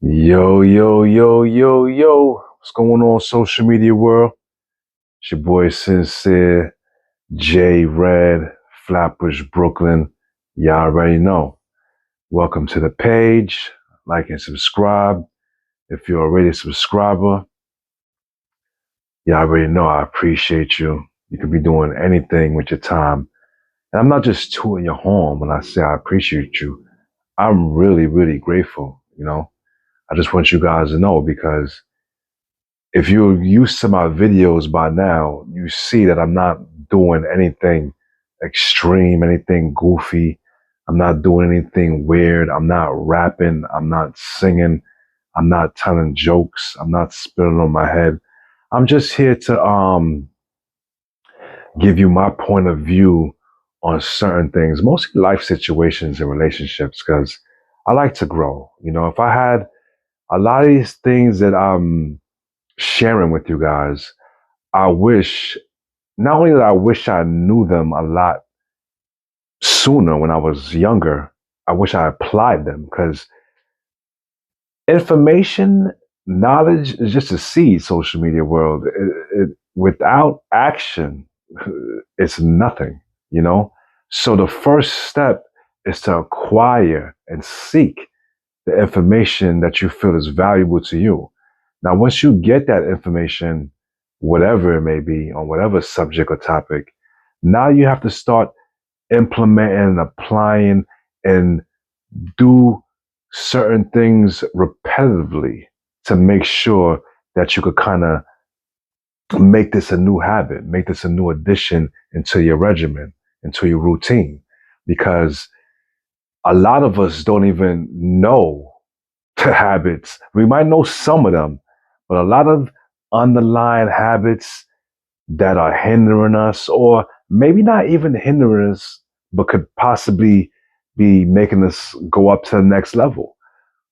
Yo, yo, yo, yo, yo. What's going on, social media world? It's your boy Sincere, J Red, Flatbush, Brooklyn. Y'all already know. Welcome to the page. Like and subscribe. If you're already a subscriber, y'all already know I appreciate you. You could be doing anything with your time. And I'm not just tooting your horn when I say I appreciate you. I'm really, really grateful. I just want you guys to know because if you're used to my videos by now, you see that I'm not doing anything extreme, anything goofy. I'm not doing anything weird. I'm not rapping. I'm not singing. I'm not telling jokes. I'm not spitting on my head. I'm just here to give you my point of view on certain things, mostly life situations and relationships, because I like to grow. If I had a lot of these things that I'm sharing with you guys, I wish, not only that I wish I knew them a lot sooner when I was younger, I wish I applied them because information, knowledge is just a seed, social media world. Without action, it's nothing, you know? So the first step is to acquire and seek the information that you feel is valuable to you. Now, once you get that information, whatever it may be, on whatever subject or topic, now you have to start implementing and applying and do certain things repetitively to make sure that you could kind of make this a new habit, make this a new addition into your regimen, into your routine. Because a lot of us don't even know the habits. We might know some of them, but a lot of underlying habits that are hindering us, or maybe not even hindering us, but could possibly be making us go up to the next level.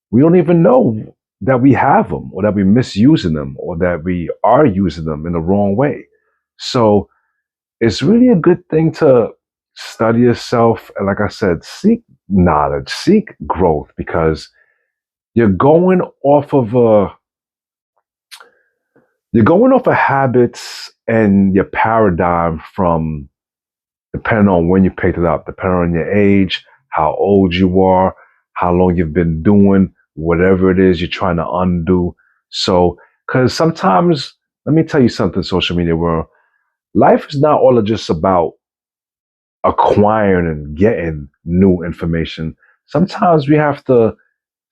We don't even know that we have them, or that we're misusing them, or that we are using them in the wrong way. So it's really a good thing to study yourself. And like I said, seek knowledge, seek growth, because you're going off of a you're going off of habits and your paradigm from depending on when you picked it up, depending on your age, how old you are, how long you've been doing whatever it is you're trying to undo. So, because sometimes, let me tell you something, social media world, life is not all just about acquiring and getting new information. Sometimes we have to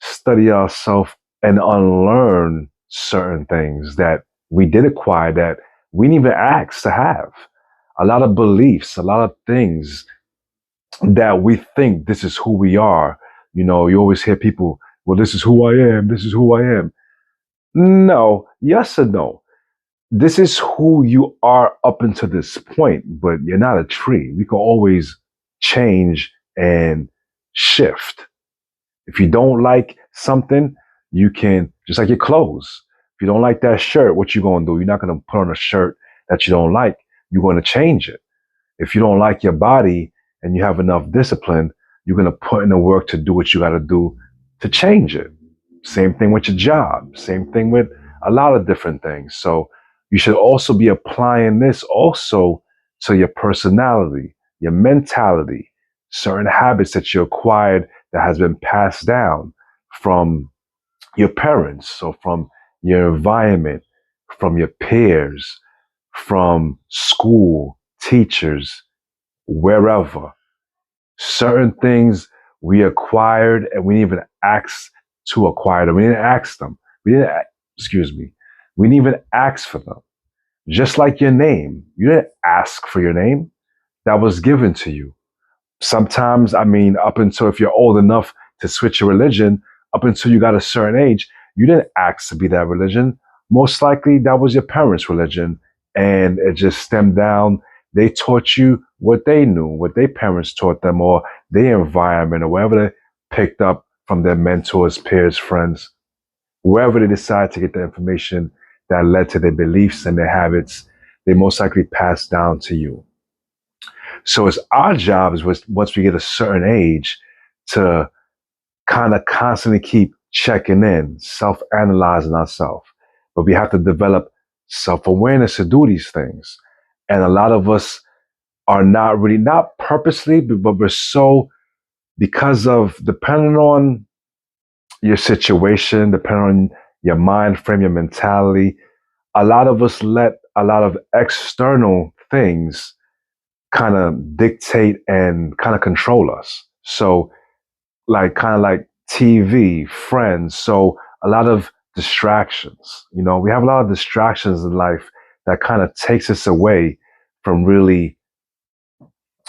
study ourselves and unlearn certain things that we did acquire that we didn't even ask to have. A lot of beliefs, a lot of things that we think this is who we are. You always hear people, well, this is who I am, this is who I am. No, yes or no. This is who you are up until this point, but you're not a tree. We can always change and shift. If you don't like something, you can, just like your clothes. If you don't like that shirt, what you gonna do? You're not gonna put on a shirt that you don't like. You're gonna change it. If you don't like your body and you have enough discipline, you're gonna put in the work to do what you gotta do to change it. Same thing with your job. Same thing with a lot of different things. So you should also be applying this also to your personality, your mentality, certain habits that you acquired that has been passed down from your parents, so from your environment, from your peers, from school, teachers, wherever. Certain things we acquired and we didn't even ask to acquire them. We didn't ask them. We didn't, excuse me, we didn't even ask for them. Just like your name, you didn't ask for your name. That was given to you. Sometimes, I mean, up until if you're old enough to switch your religion, up until you got a certain age, you didn't ask to be that religion. Most likely that was your parents' religion. And it just stemmed down. They taught you what they knew, what their parents taught them, or their environment, or whatever they picked up from their mentors, peers, friends, wherever they decided to get the information that led to their beliefs and their habits, they most likely passed down to you. So it's our job is once we get a certain age to kind of constantly keep checking in, self-analyzing ourselves. But we have to develop self-awareness to do these things. And a lot of us are not really, not purposely, but we're so, because of, depending on your situation, depending on your mind frame, your mentality, a lot of us let a lot of external things kind of dictate and kind of control us. So, like, kind of like TV, friends. So, a lot of distractions. You know, we have a lot of distractions in life that kind of takes us away from really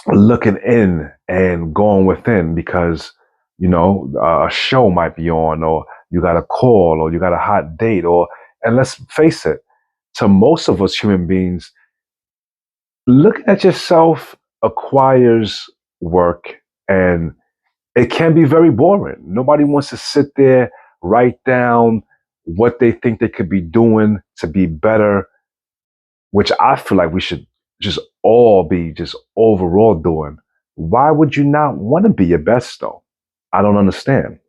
looking in and going within, because, you know, a show might be on, or you got a call, or you got a hot date, or, and let's face it, to most of us human beings, looking at yourself acquires work, and it can be very boring. Nobody wants to sit there, write down what they think they could be doing to be better, which I feel like we should just all be just overall doing. Why would you not want to be your best though? I don't understand.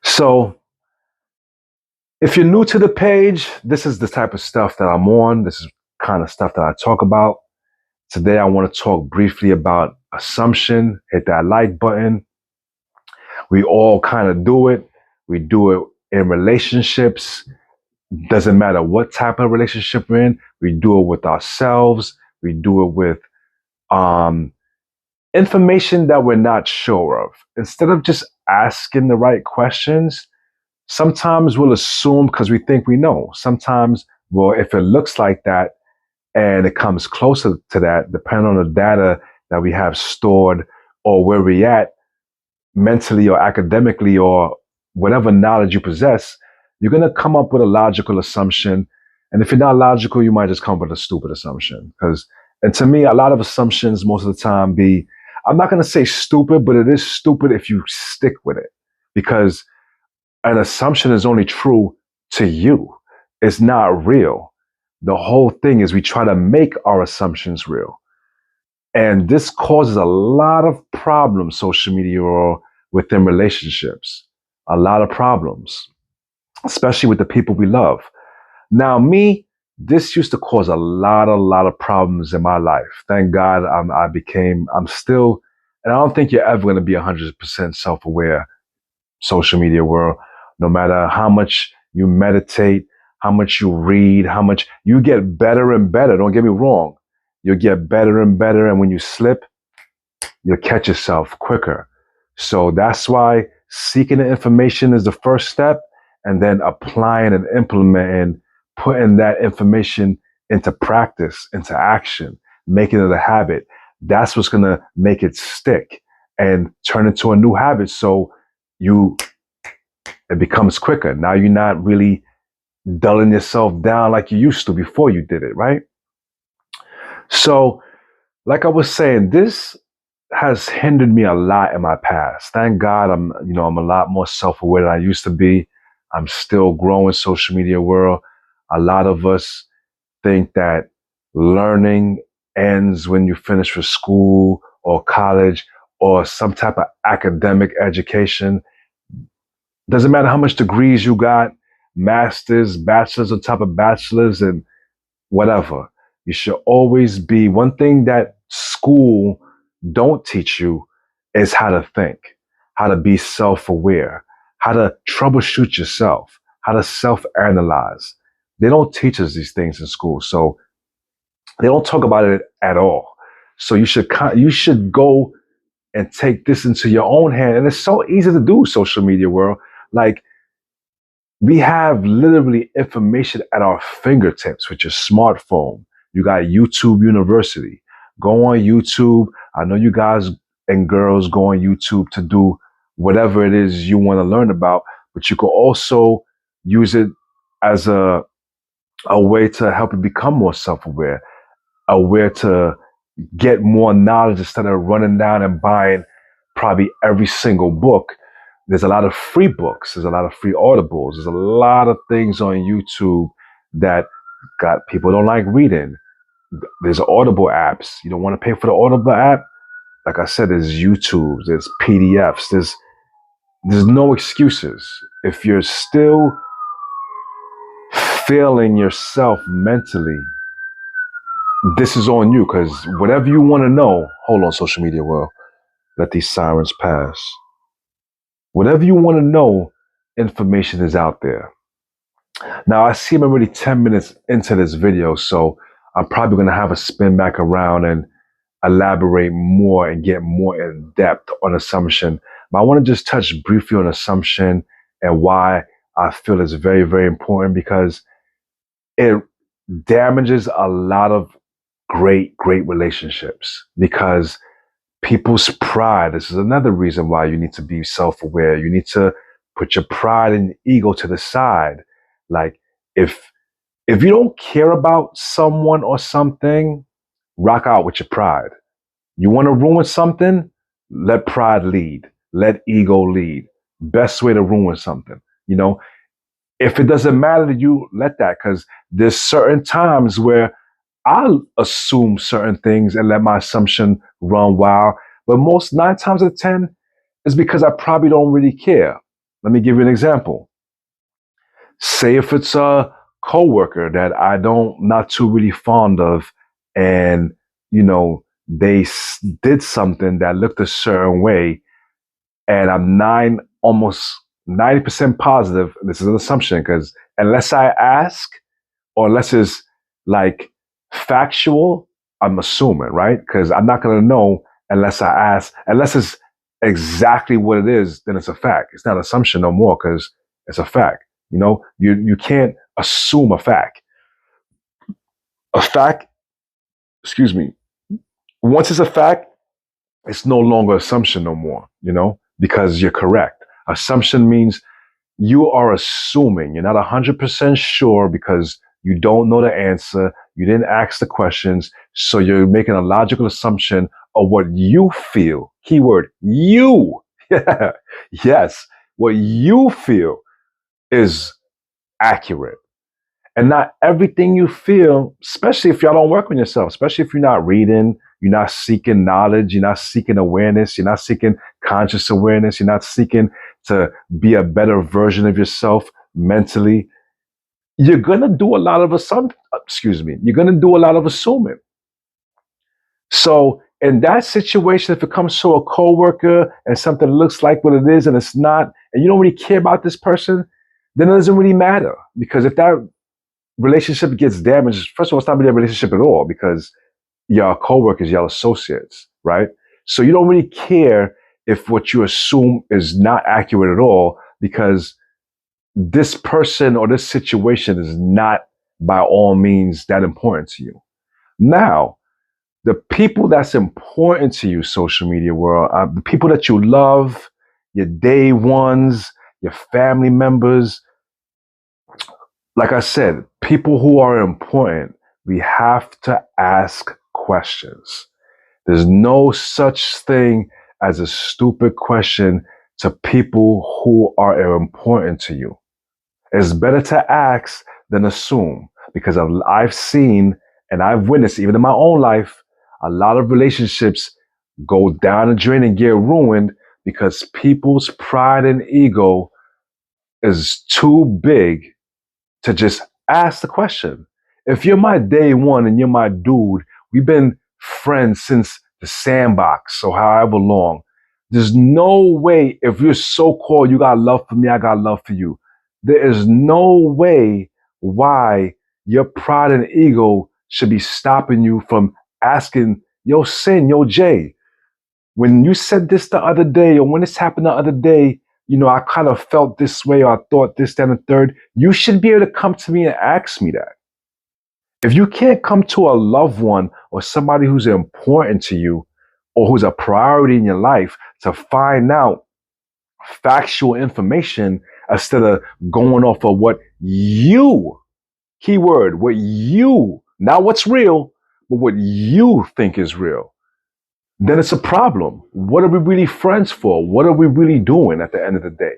So, if you're new to the page, this is the type of stuff that I'm on. This is kind of stuff that I talk about. Today, I want to talk briefly about assumption. Hit that like button. We all kind of do it. We do it in relationships. Doesn't matter what type of relationship we're in. We do it with ourselves. We do it with um, information that we're not sure of. Instead of just asking the right questions, sometimes we'll assume because we think we know. Sometimes, well, if it looks like that and it comes closer to that, depending on the data that we have stored or where we're at mentally or academically or whatever knowledge you possess, you're going to come up with a logical assumption. And if you're not logical, you might just come up with a stupid assumption. And to me, a lot of assumptions most of the time be, I'm not going to say stupid, but it is stupid if you stick with it, because an assumption is only true to you. It's not real. The whole thing is we try to make our assumptions real. And this causes a lot of problems, social media or within relationships. A lot of problems, especially with the people we love. Now, me, this used to cause a lot of problems in my life. Thank God I'm still, and I don't think you're ever going to be 100% self-aware, social media world, no matter how much you meditate, how much you read, how much you get better and better. Don't get me wrong. You'll get better and better. And when you slip, you'll catch yourself quicker. So that's why seeking the information is the first step, and then applying and implementing, putting that information into practice, into action, making it a habit. That's what's going to make it stick and turn into a new habit. So you, it becomes quicker. Now you're not really dulling yourself down like you used to before you did it, right? So, like I was saying, this has hindered me a lot in my past. Thank God I'm a lot more self-aware than I used to be. I'm still growing social media world. A lot of us think that learning ends when you finish with school or college or some type of academic education. Doesn't matter how much degrees you got, masters, bachelors on top of bachelors, and whatever. You should always be, one thing that school don't teach you is how to think, how to be self-aware, how to troubleshoot yourself, how to self-analyze. They don't teach us these things in school. So they don't talk about it at all. So you should go and take this into your own hand. And it's so easy to do, social media world. Like, we have literally information at our fingertips with your smartphone. You got YouTube University. Go on YouTube. I know you guys and girls go on YouTube to do whatever it is you want to learn about, but you can also use it as a way to help you become more self-aware, a way to get more knowledge instead of running down and buying probably every single book. There's a lot of free books. There's a lot of free audibles. There's a lot of things on YouTube that got people don't like reading. There's Audible apps. You don't want to pay for the Audible app? Like I said, there's YouTube. There's PDFs. There's no excuses. If you're still failing yourself mentally, this is on you, because whatever you want to know, hold on, social media world, let these sirens pass. Whatever you want to know, information is out there. Now, I see I'm already 10 minutes into this video, so I'm probably going to have a spin back around and elaborate more and get more in depth on assumption. But I want to just touch briefly on assumption and why I feel it's very, very important, because it damages a lot of great relationships, because people's pride. This is another reason why you need to be self-aware. You need to put your pride and ego to the side. Like, if you don't care about someone or something, rock out with your pride. You want to ruin something? Let pride lead. Let ego lead. Best way to ruin something. You know, if it doesn't matter to you, let that, because there's certain times where I'll assume certain things and let my assumption run wild. But most 9 times out of 10 is because I probably don't really care. Let me give you an example. Say if it's a coworker that I don't not too really fond of, and you know they did something that looked a certain way, and I'm almost 90% positive. This is an assumption, because unless I ask, or unless it's like factual, I'm assuming, right? Because I'm not going to know unless I ask. Unless it's exactly what it is, then it's a fact. It's not an assumption no more, because it's a fact. You know, you can't assume a fact. A fact, excuse me, once it's a fact, it's no longer assumption no more, you know, because you're correct. Assumption means you are assuming. You're not 100% sure because you don't know the answer. You didn't ask the questions. So you're making a logical assumption of what you feel. Keyword, you. Yes, what you feel is accurate. And not everything you feel, especially if y'all don't work on yourself, especially if you're not reading, you're not seeking knowledge, you're not seeking awareness, you're not seeking conscious awareness, you're not seeking to be a better version of yourself mentally, you're gonna do a lot of you're gonna do a lot of assuming. So in that situation, if it comes to a coworker and something looks like what it is and it's not, and you don't really care about this person, then it doesn't really matter. Because if that relationship gets damaged, first of all, it's not really a relationship at all, because y'all coworkers, y'all associates, right? So you don't really care if what you assume is not accurate at all, because this person or this situation is not by all means that important to you. Now, the people that's important to you, social media world, the people that you love, your day ones, your family members, like I said, people who are important, we have to ask questions. There's no such thing as a stupid question to people who are important to you. It's better to ask than assume, because I've seen and I've witnessed, even in my own life, a lot of relationships go down the drain and get ruined because people's pride and ego is too big to just ask the question. If you're my day one and you're my dude, we've been friends since the sandbox, so however long. There's no way, if you're so-called, you got love for me, I got love for you. There is no way why your pride and ego should be stopping you from asking, yo, Sin, yo, Jay, when you said this the other day, or when this happened the other day, you know, I kind of felt this way, or I thought this, that, and the third. You should be able to come to me and ask me that. If you can't come to a loved one or somebody who's important to you or who's a priority in your life to find out factual information instead of going off of what you, keyword, what you, not what's real, but what you think is real, then it's a problem. What are we really friends for? What are we really doing at the end of the day?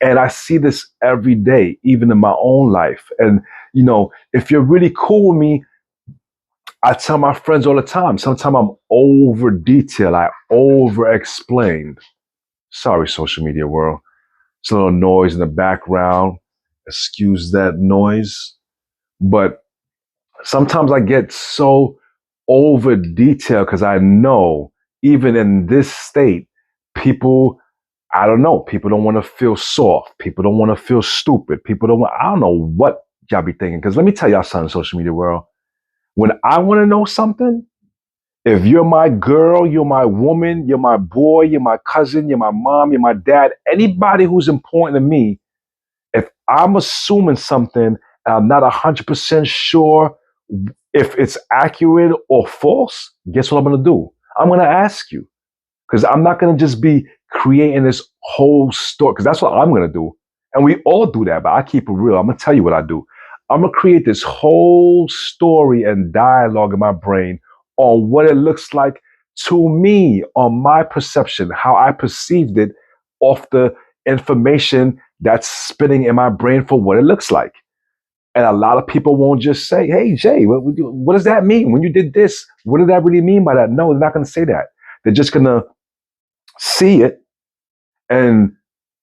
And I see this every day, even in my own life. And, you know, if you're really cool with me, I tell my friends all the time, sometimes I'm over detailed, I over explained. Sorry, social media world. It's a little noise in the background. Excuse that noise. But sometimes I get so over detailed because I know even in this state, people, I don't know, people don't want to feel soft. People don't want to feel stupid. People don't want, I don't know what y'all be thinking. Because let me tell y'all something, social media world. When I want to know something, if you're my girl, you're my woman, you're my boy, you're my cousin, you're my mom, you're my dad, anybody who's important to me, if I'm assuming something and I'm not 100% sure if it's accurate or false, guess what I'm going to do? I'm going to ask you because I'm not going to just be creating this whole story because that's what I'm going to do. And we all do that, but I keep it real. I'm going to tell you what I do. I'm going to create this whole story and dialogue in my brain on what it looks like to me, on my perception, how I perceived it off the information that's spinning in my brain for what it looks like. And a lot of people won't just say, hey, Jay, what does that mean? When you did this, what did that really mean by that? No, they're not going to say that. They're just going to see it and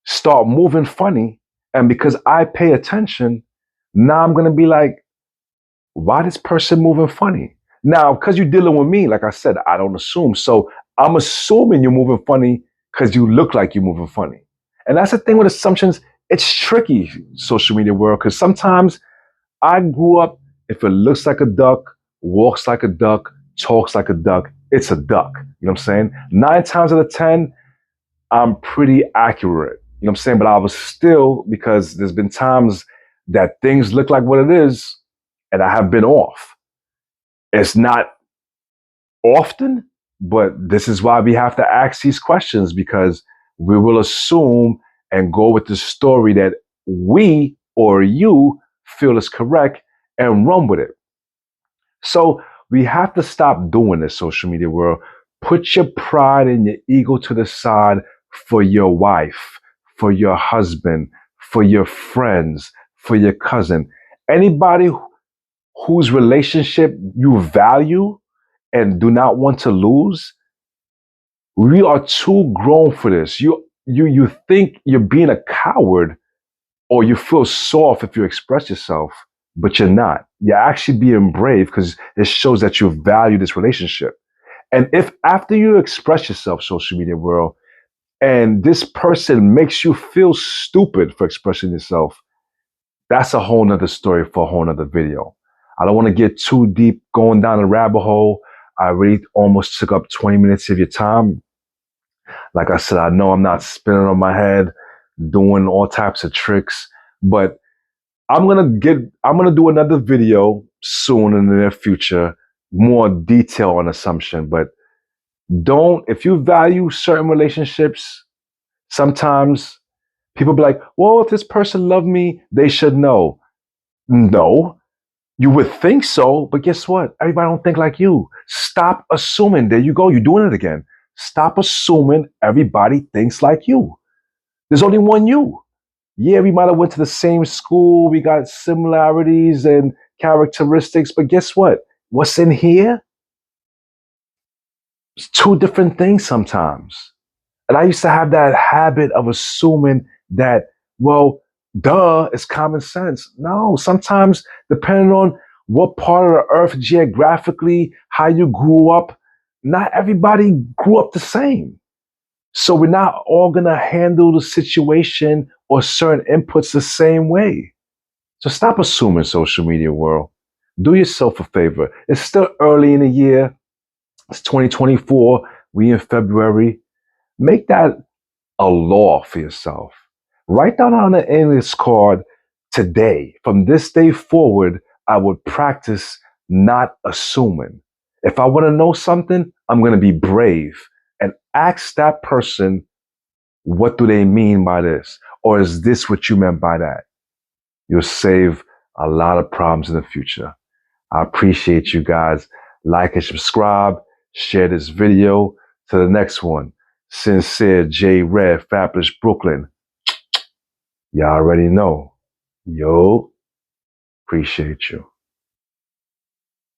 start moving funny. And because I pay attention, now I'm going to be like, why this person moving funny? Now, because you're dealing with me, like I said, I don't assume. So I'm assuming you're moving funny because you look like you're moving funny. And that's the thing with assumptions. It's tricky, social media world, because sometimes I grew up, if it looks like a duck, walks like a duck, talks like a duck, it's a duck. You know what I'm saying? 9 times out of 10, I'm pretty accurate. You know what I'm saying? But I was still, because there's been times that things look like what it is, and I have been off. It's not often, but this is why we have to ask these questions because we will assume and go with the story that we or you feel is correct and run with it. So we have to stop doing this, social media world. Put your pride and your ego to the side for your wife, for your husband, for your friends, for your cousin. Anybody whose relationship you value and do not want to lose, we are too grown for this. You think you're being a coward or you feel soft if you express yourself, but you're not. You're actually being brave because it shows that you value this relationship. And if after you express yourself, social media world, and this person makes you feel stupid for expressing yourself, that's a whole nother story for a whole nother video. I don't want to get too deep going down the rabbit hole. I really almost took up 20 minutes of your time. Like I said, I know I'm not spinning on my head, doing all types of tricks, but I'm gonna do another video soon in the near future, more detail on assumption. But if you value certain relationships, sometimes people be like, well, if this person loved me, they should know. No, you would think so, but guess what? Everybody don't think like you. Stop assuming. There you go. You're doing it again. Stop assuming everybody thinks like you. There's only one you. Yeah, we might have went to the same school. We got similarities and characteristics, but guess what? What's in here? It's two different things sometimes. And I used to have that habit of assuming that, well, duh, it's common sense. No, sometimes depending on what part of the earth geographically, how you grew up, not everybody grew up the same. So we're not all going to handle the situation or certain inputs the same way. So stop assuming, social media world. Do yourself a favor. It's still early in the year. It's 2024. We in February. Make that a law for yourself. Write down on an index card today. From this day forward, I would practice not assuming. If I want to know something, I'm going to be brave and ask that person, what do they mean by this? Or is this what you meant by that? You'll save a lot of problems in the future. I appreciate you guys. Like and subscribe. Share this video. To the next one. Sincere J Red, Fabulous Brooklyn. Y'all already know. Yo, appreciate you.